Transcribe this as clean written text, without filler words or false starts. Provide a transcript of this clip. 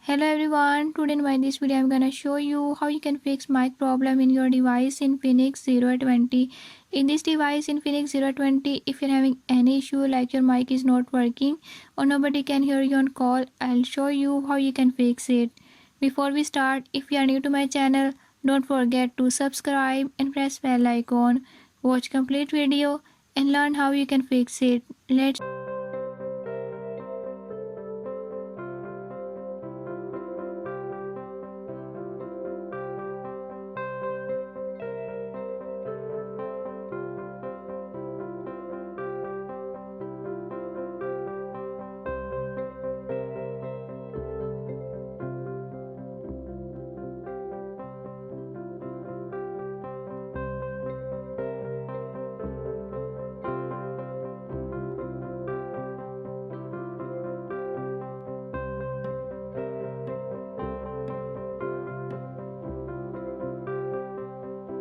Hello everyone, today in this video I'm gonna show you how you can fix mic problem in your device Infinix Zero 20. In this device Infinix Zero 20, if you're having any issue like your mic is not working or nobody can hear you on call, I'll show you how you can fix it. Before we start, if you are new to my channel, don't forget to subscribe and press bell icon. Watch complete video and learn how you can fix it. Let's